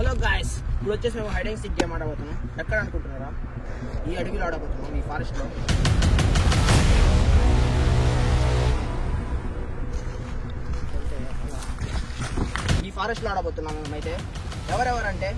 Hello guys, ఇప్పుడు వచ్చేసి మేము హైడ్ అండ్ సీక్ గేమ్ ఆడబోతున్నాం. ఎక్కడ అనుకుంటున్నారా? ఈ అడవిలో ఆడబోతున్నాం, ఈ ఫారెస్ట్లో. ఈ ఫారెస్ట్లో ఆడబోతున్నాం మేమైతే. ఎవరెవరంటే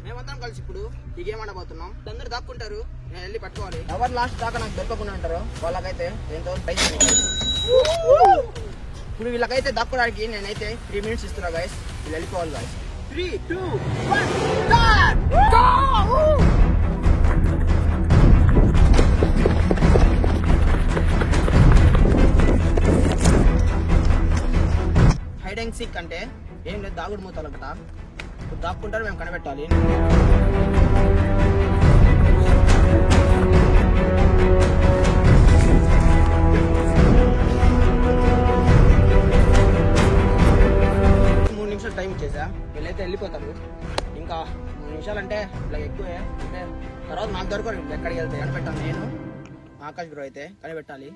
మేమందరం కలిసి ఇప్పుడు ఈ గేమ్ ఆడబోతున్నాం. అందరూ దాక్కుంటారు, నేను వెళ్ళి పట్టుకోవాలి. ఎవరు లాస్ట్ దాకా నాకు దొరకకుండా ఉంటారో వాళ్ళకైతే ఎంతో ప్రైజ్. ఇప్పుడు వీళ్ళకైతే దక్కడానికి నేనైతే 3 minutes ఇస్తున్నా గైస్. వీళ్ళు వెళ్ళిపోవాలి guys. 3, 2, 1 start. Hide and seek అంటే ఏం లేదు, దాగుడు మూతలు కదా. ఇప్పుడు దాక్కుంటారు, మేము కనిపెట్టాలి. టైం ఇచ్చేసా, వీళ్ళైతే వెళ్ళిపోతారు. ఇంకా 3 నిమిషాలు అంటే ఇలా ఎక్కువే. అంటే తర్వాత నాకు దొరకరు ఎక్కడికి వెళ్తే. కనిపెట్టాను నేను, ఆకాష్ బ్రో అయితే కనిపెట్టాలి.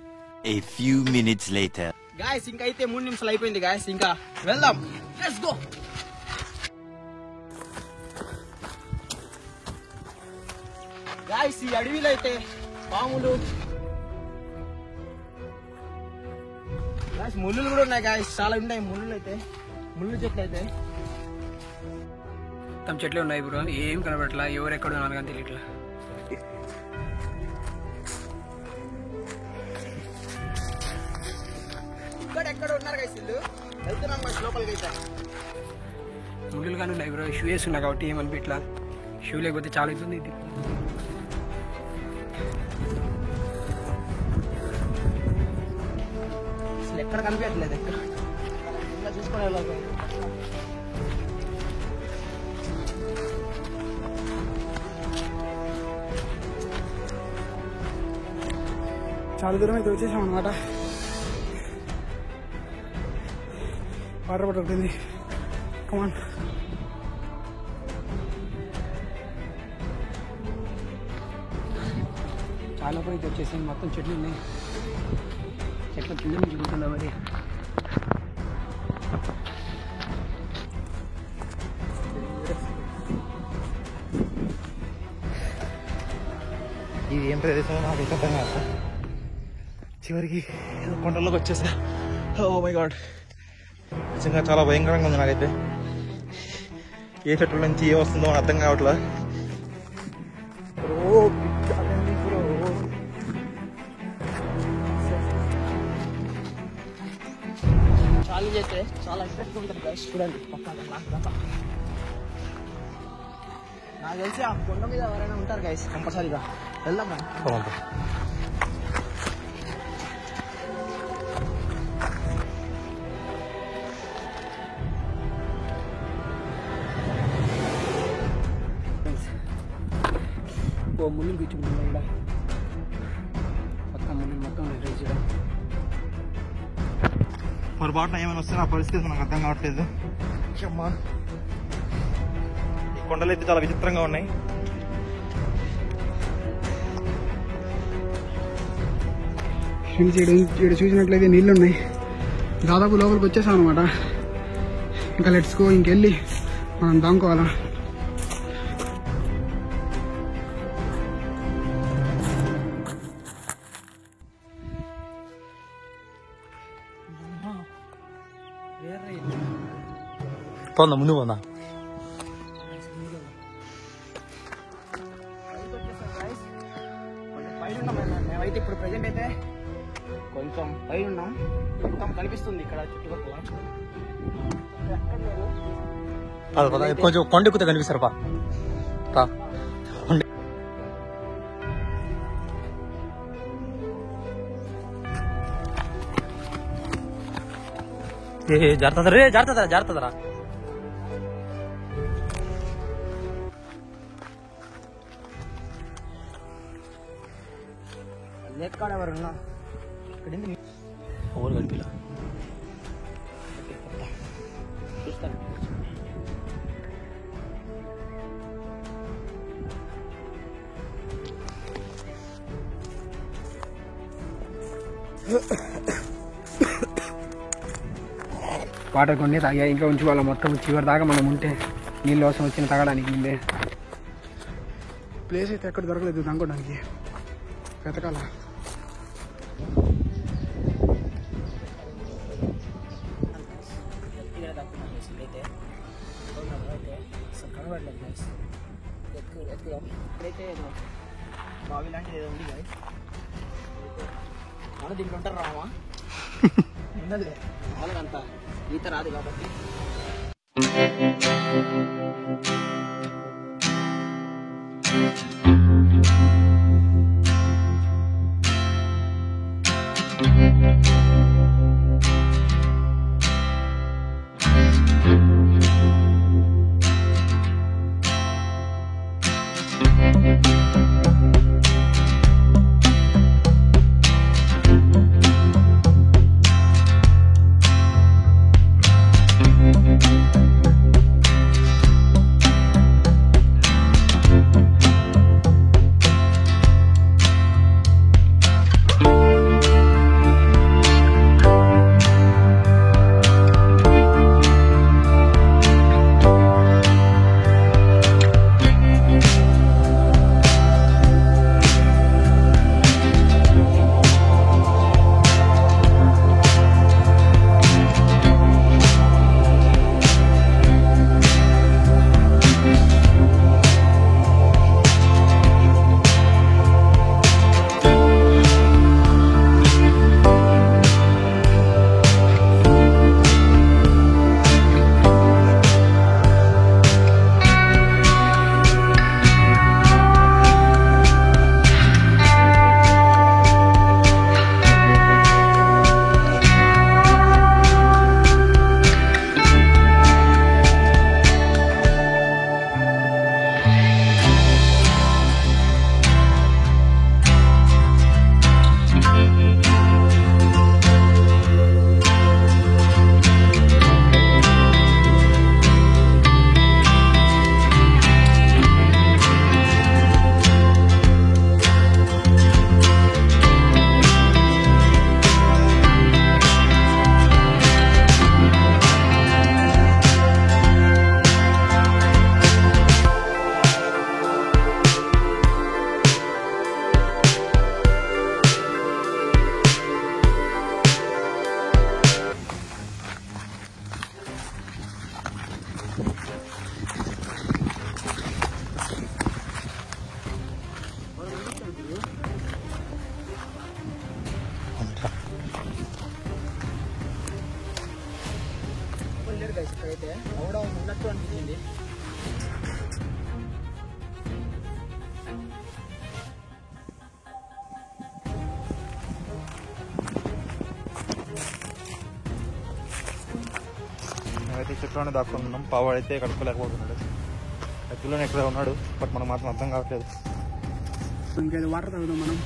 A few minutes later. Guys ఇంకా అయితే 3 నిమిషాలు అయిపోయింది గాయస్. ఇంకా వెళ్దాం, లెట్స్ గో. గాయస్ ఈ అడవిలో అయితే పాములు, గాయస్ ముళ్ళులు కూడా ఉన్నాయి గాయస్. చాలా ఉన్నాయి ముళ్ళులు అయితే, ముళ్ళు చెట్లు అయితే. మొత్తం చెట్లే ఉన్నాయి బ్రో, ఏం కనబడట్లా. ఎవరు ఎక్కడ ఉన్నారు కానీ తెలియట్లా. ఇక్కడ ఎక్కడ ఉన్నారు గైస్ వీళ్ళు. వెళ్తున్నాం మరి లోపలికి అయితే. ముళ్ళు కానీ ఉన్నాయి బ్రో. షూ వేస్తున్నా కాబట్టి ఏమనిపించట్లా. షూ లేకపోతే చాలా అవుతుంది ఇది. అసలు ఎక్కడ కనిపించట్లేదు. ఎక్కడ ఇలా చూసుకునే వాళ్ళు చాలా దూరం అయితే వచ్చేసాం అనమాట. వాటర్ బాటిల్ ఉంటుంది. కమాన్. చాలా అయితే వచ్చేసాం. మొత్తం చెట్లు ఉన్నాయి. చెట్ల కింద నుంచి చూస్తుందా మరి. ఇది ఏం ప్రదేశం నాకు అర్థం కాదు. చివరికి కొండల్లోకి వచ్చేసా. ఓ మై గాడ్, నిజంగా చాలా భయంకరంగా ఉంది నాకైతే. ఏ చెట్ల నుంచి ఏ వస్తుందో అని అర్థం కావట్లా. ఛాలెంజ్ అయితే చాలా ఇంట్రెస్ట్ ఉంటుంది గైస్. చూడండి నాకు తెలిసి ఆ కొండ మీద ఎవరైనా ఉంటారు గైస్ కంపల్సరీగా. వెళ్దాం రా. ముళ్ళు కూర్చుంటుంది ఇక్కడ. మొత్తం ముళ్ళు మొత్తం రైజ్ చేయడం. మరి బాటన ఏమైనా వస్తే నా పరిస్థితి నాకు అర్థం కావట్లేదు. ఈ కొండలు అయితే చాలా విచిత్రంగా ఉన్నాయి. ఇక్కడ చూసినట్లయితే నీళ్ళు ఉన్నాయి. దాదాపు లోపలికి వచ్చేసాం అనమాట. ఇంకా లెట్స్ గో. ఇంకెళ్ళి మనం దాముకోవాలా. పోందా, ముందు పోందా. మేమైతే ఇప్పుడు ప్రెజెంట్ అయితే కొంచెం పైన ఉన్నాం. మొత్తం కనిపిస్తుంది ఇక్కడ చుట్టుపక్కల. కొంచెం కొండ ఎక్కుతే కనిపిస్తారు. జాగ్రత్తరా. లేక్ కాడ ఎవరున్నా ఇక్కడ ఎవరు కనిపిలా. చూస్తాను. వాటర్ కొన్ని తాగా ఇంకా ఉంచుకోవాలి మొత్తం చివరి దాకా మనం ఉంటే నీళ్ళు అవసరం వచ్చిన తాగడానికి ముందే. ప్లేస్ అయితే ఎక్కడ దొరకలేదు తాగడానికి, వెతకాల. బావి లాంటిది ఏదో ఉంది గాయస్. మన దీంట్లో ఉంటారు రామా ఉండదు వాళ్ళకంతా ఈత రాదు కాబట్టి. ఇక్కడైతే ఎవడో ఉన్నట్టు అనిపించింది. మేమైతే చెట్లోనే దాక్కున్నాం. పావాడైతే కడుక్కోలేకపోతున్నాడు. ఎత్తులోనే ఎక్కడ ఉన్నాడు, బట్ మనకు మాత్రం అర్థం కావట్లేదు. ఇంకేదో వాటర్ తాగుదాం మనం.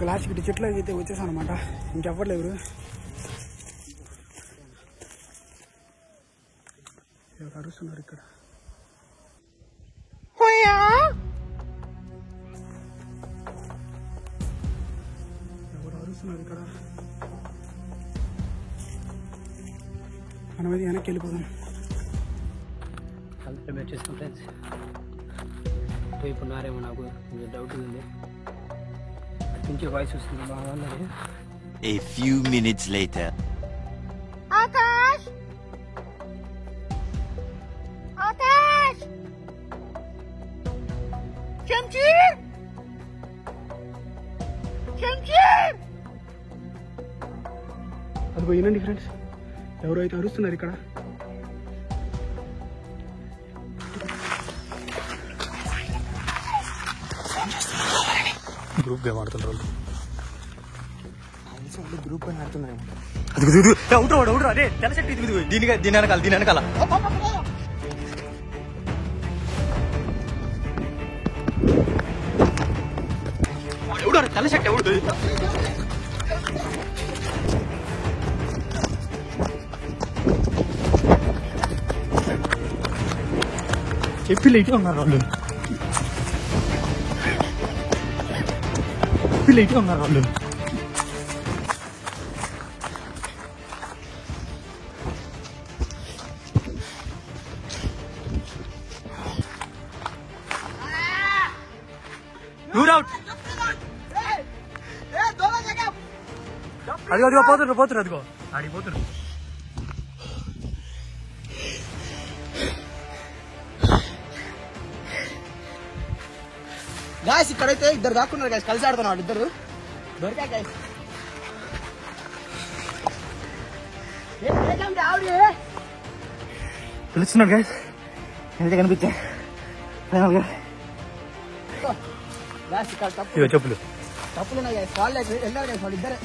లాస్ట్కి ఇటు చెట్లు అయితే వచ్చేసాం అనమాట. ఇంకెవ్వట్లేరు. అరుస్తున్నారు ఇక్కడ. ఎవరు అరుస్తున్నారు ఇక్కడ? మనమైతే వెనక్కి వెళ్ళిపోదాం. కలిసి పెట్టేస్తాం ఫ్రెండ్స్. పోయిపోయినారేమో నాకు కొంచెం డౌట్ ఉంది. అట్నుంచి వాయిస్ వస్తుంది బాగా. A few minutes later. Akash Akash Shamsheer Shamsheer. అది పోయినండి ఫ్రెండ్స్. ఎవరు అయితే అరుస్తున్నారు ఇక్కడ. గ్రూప్ గేమ్ ఆడుతున్నారు వాళ్ళు. గ్రూప్ అని ఆడుతున్నారు. అదే తెల్ల చెట్టు ఇది దీని వెనకాల తెల్ల చెట్టు ఎవడు చెప్పి లైట్గా ఉన్నారు వాళ్ళు. వీళ్ళు ఇటే ఉన్నారు వాళ్ళు. అదిగో పోతున్నారు అదిగో ఆడిపోతున్నారు. గాయస్ ఇక్కడైతే ఇద్దరు దాక్కున్నారు గాయస్, కలిసి ఆడుతున్నారు ఇద్దరు. దొరికా గాయస్. పిలుస్తున్నాడు గాయస్, అయితే కనిపించా ఫైనల్ గా. గాయస్ ఇక్కడ చెప్పులు తప్పులున్నాయి గాయస్, వాళ్ళే వెళ్ళారు గాయస్ వాళ్ళు ఇద్దరే.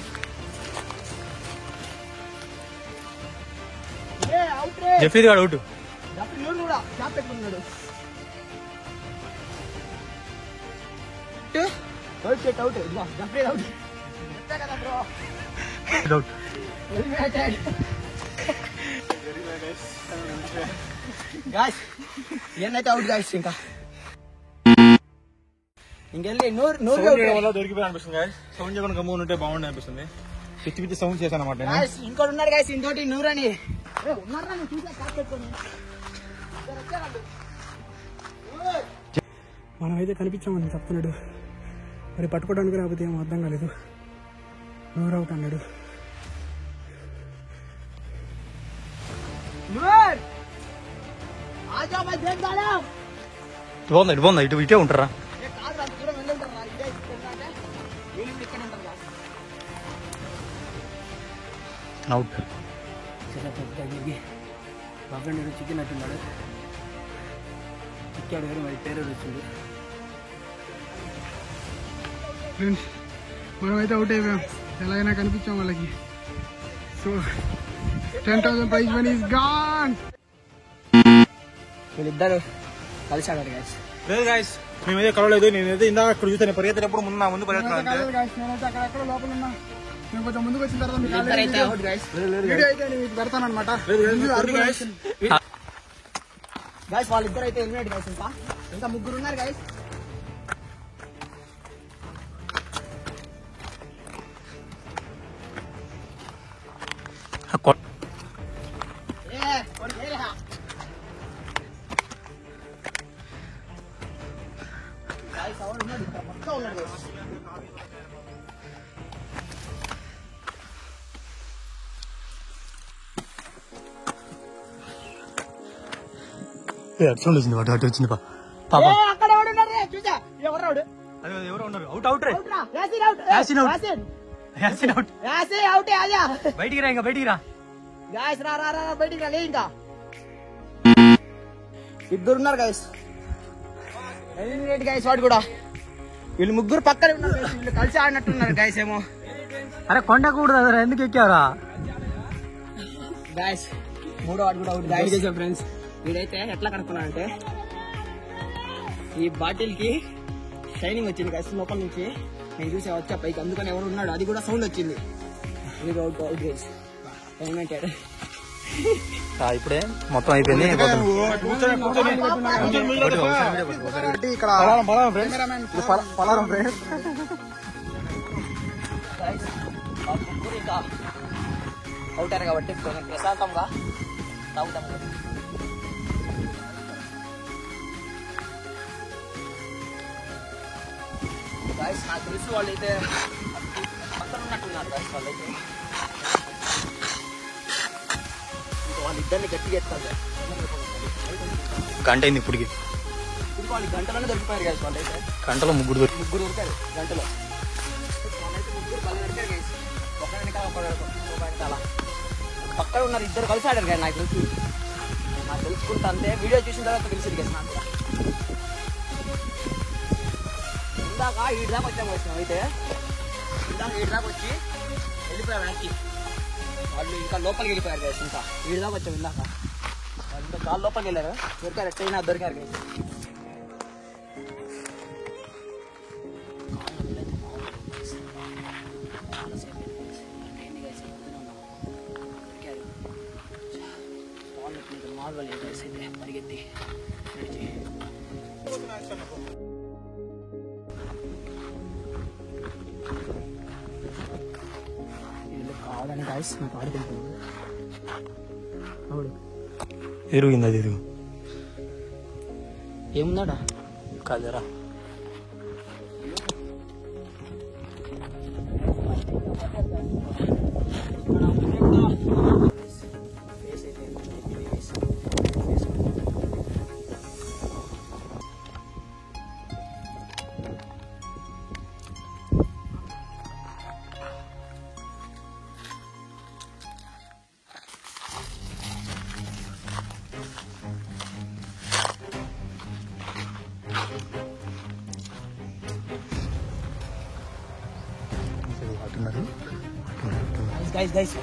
జఫీర్ గారు అవుట్. జఫ్రీ కూడా క్యాప్ పెట్టుకున్నాడు. అవుట్ జఫ్రీ అవుట్ కదా బ్రో. అవుట్. గాయస్ ఇవన్నైతే అవుట్ గాయస్. ఇంకా ఇంకెళ్ళి నూరు దొరికిపోయి అనిపిస్తుంది గాయస్. సౌండ్ చేయకుండా గమ్మున ఉంటే బాగుండే అనిపిస్తుంది. పిచ్చి పిచ్చి సౌండ్ చేశాను అనమాట. ఇంకోటి ఉన్నాడు గాయస్, ఇంకోటి నూరని ఉన్నారా చూసా క్యాప్ పెట్టుకొని. మనమైతే కనిపించామని చెప్తున్నాడు, మరి పట్టుకోవడానికి రాకపోతే ఏమో అర్థం కాలేదు. నూరు అవుట్ అన్నాడు. బాగుంది ఇటు ఇటే ఉంటారా. అవుట్. పక్కన చికెన్ అట్టున్నాడు, చిక్కాడు కానీ మరి పేరు వచ్చింది. ఫ్రెండ్స్ మనమైతే అవుట్ అయిపోయాం, ఎలాగైనా కనిపించాం వాళ్ళకి. So 10,000 prize money is gone. వీళ్ళిద్దరు కలిసి ఆడారు గాయస్. లేదు గాయస్, మేమైతే కలవలేదు. నేనైతే ఇందాక అక్కడ చూసాను పరిగెత్తేటప్పుడు ముందు పరిగెత్తాను. నేనైతే అక్కడక్కడ లోపల ఉన్నా. నేను కొంచెం ముందుకు వచ్చిన తర్వాత మీకు ఇద్దరైతే అవుట్ గాయస్. వీడియో అయితే నేను మీకు పెడతాను అనమాట. గాయస్ వాళ్ళిద్దరు అయితే ఎలిమినేట్ గాయస్. ఇంకా ముగ్గురు ఉన్నారు గాయస్. సౌండ్ వచ్చింది వాడు, అటు వచ్చింది పాప. అక్కడ ఎవరున్నారు చూసా, ఎవరు ఎవరో ఉన్నారు. అవుట్ అవుట్ రే. యాసిన్ అవుట్. బయటికి రా, ఇంకా బయటికి రా. గాయస్ రా రా రా బయటికి రా. ఇంకా ఇద్దరు ఉన్నారు గాయస్, ఎలిమినేట్ గాయస్. వాడు కూడా వీళ్ళు ముగ్గురు పక్కనే ఉన్నారు guys. వీళ్ళు కలిసి ఆడినట్టున్నారు గాయస్. ఏమో అరే కొండ కూడా ఎందుకు ఎక్కారా గాయస్. మూడో వాడు కూడా అవుట్ గాయస్. ఫ్రెండ్స్ వీడైతే ఎట్లా కనుక్కున్నాడంటే ఈ బాటిల్ కి షైనింగ్ వచ్చింది గాయస్ లోపల నుంచి. నేను చూసే వచ్చా పైకి, అందుకని ఎవరు ఉన్నాడు అది కూడా సౌండ్ వచ్చింది. ఇది అవుట్ అవుట్ గాయస్. ఎలిమినేటెడ్. ఇప్పుడే మొత్తం అయిపోయింది. ఇక్కడ పలారం ఫ్రెండ్స్. ఇంకా అవుతారు కాబట్టి కొంచెం ప్రశాంతంగా తాగుతాం. గాయస్ నాకు తెలిసి వాళ్ళు అయితే పక్కన ఉన్నట్టున్నారు గాయస్. వాళ్ళైతే ఇంకా వాళ్ళిద్దరిని గట్టిగా ఎత్తారు. గంట అయింది ఇప్పటికి. ఇంకా వాళ్ళు గంటలోనే దొరికిపోయారు గాయస్. వాళ్ళైతే గంటలో ముగ్గురు దొరికారు గంటలో. వాళ్ళైతే ముగ్గురు బలి దొరికారు గాయస్. ఒక వెనకాల ఒక వెనకాల పక్కన ఉన్నారు. ఇద్దరు కలిసి ఆడారు గాయస్. నాకు తెలుసుకుంటా అంతే, వీడియో చూసిన తర్వాత తెలిసింది గాయస్ నాకు. ఇందాక ఈడు దాకా వచ్చాము వచ్చినాం. అయితే ఇందాక ఈడు దాకా వచ్చి వెళ్ళిపోయారు వెనక్కి. వాళ్ళు ఇంకా లోపలికి వెళ్ళిపోయారు కదా. ఇంకా ఈడు దాకా వచ్చాము ఇందాక. వాళ్ళు ఇంకా చాలా లోపలికి వెళ్ళారు. దొరికారు ఎట్టయినా దొరికారు కదా. పరిగెత్తి రాగానే గాయస్ నాకు ఆడుకుంటుంది ఎరుగింది అది ఎరుగు ఏముందాడా కాదరా గైస్ గాయస్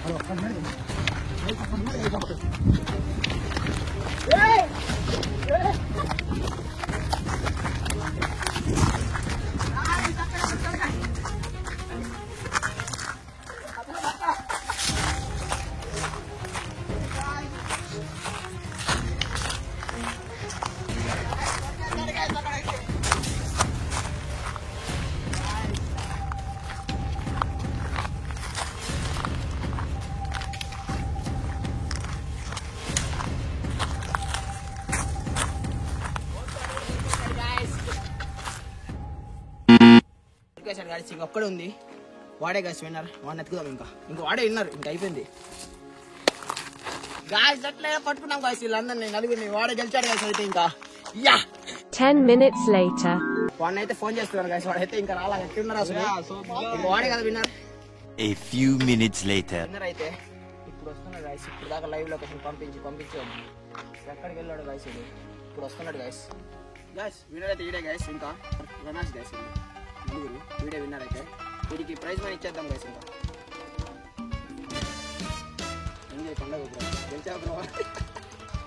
ఒక్కడే ఉంది వాడే గాయస్ విన్నర్ వాడిని ఎత్తుకుదాం ఇంకా వాడే విన్నర్ ఇంకా అయిపోయింది గాయస్ అట్లే పట్టుకున్నాం గాయస్ వీళ్ళందరినీ నలుగురిని వాడే గెలిచాడు గాయస్ అయితే ఇంకా 10 minutes later. వాడిని అయితే ఫోన్ చేస్తున్నాను గాయస్ వాడైతే ఇంకా రాలా ఎట్లున్నారు అసలు ఇంకా వాడే కదా winner A few minutes later. Winner అయితే ఇప్పుడు వస్తున్నాడు గాయస్ ఇప్పుడు దాకా లైవ్ లొకేషన్ పంపించాము ఎక్కడికి వెళ్ళాడు గాయస్ ఇప్పుడు వస్తున్నాడు గాయస్ విన్నర్ అయితే ఈడే గాయస్ ఇంకా రమేష్ గాయస్ నలుగురు వీడియో విన్నర్ అయితే వీడికి ప్రైజ్ మనీ ఇచ్చేద్దాం గైస్ ఇంకా ఎంజాయ్ పండుగ బ్రో గెలిచా బ్రో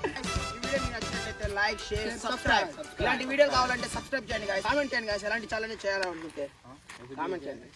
ఈ వీడియో మీకు నచ్చినట్లయితే లైక్ షేర్ సబ్స్క్రైబ్ ఇలాంటి వీడియోలు కావాలంటే సబ్స్క్రైబ్ చేయండి గైస్ కామెంట్ చేయండి గైస్ ఎలాంటి ఛాలెంజ్ చేయాలనుకుంటే కామెంట్ చేయండి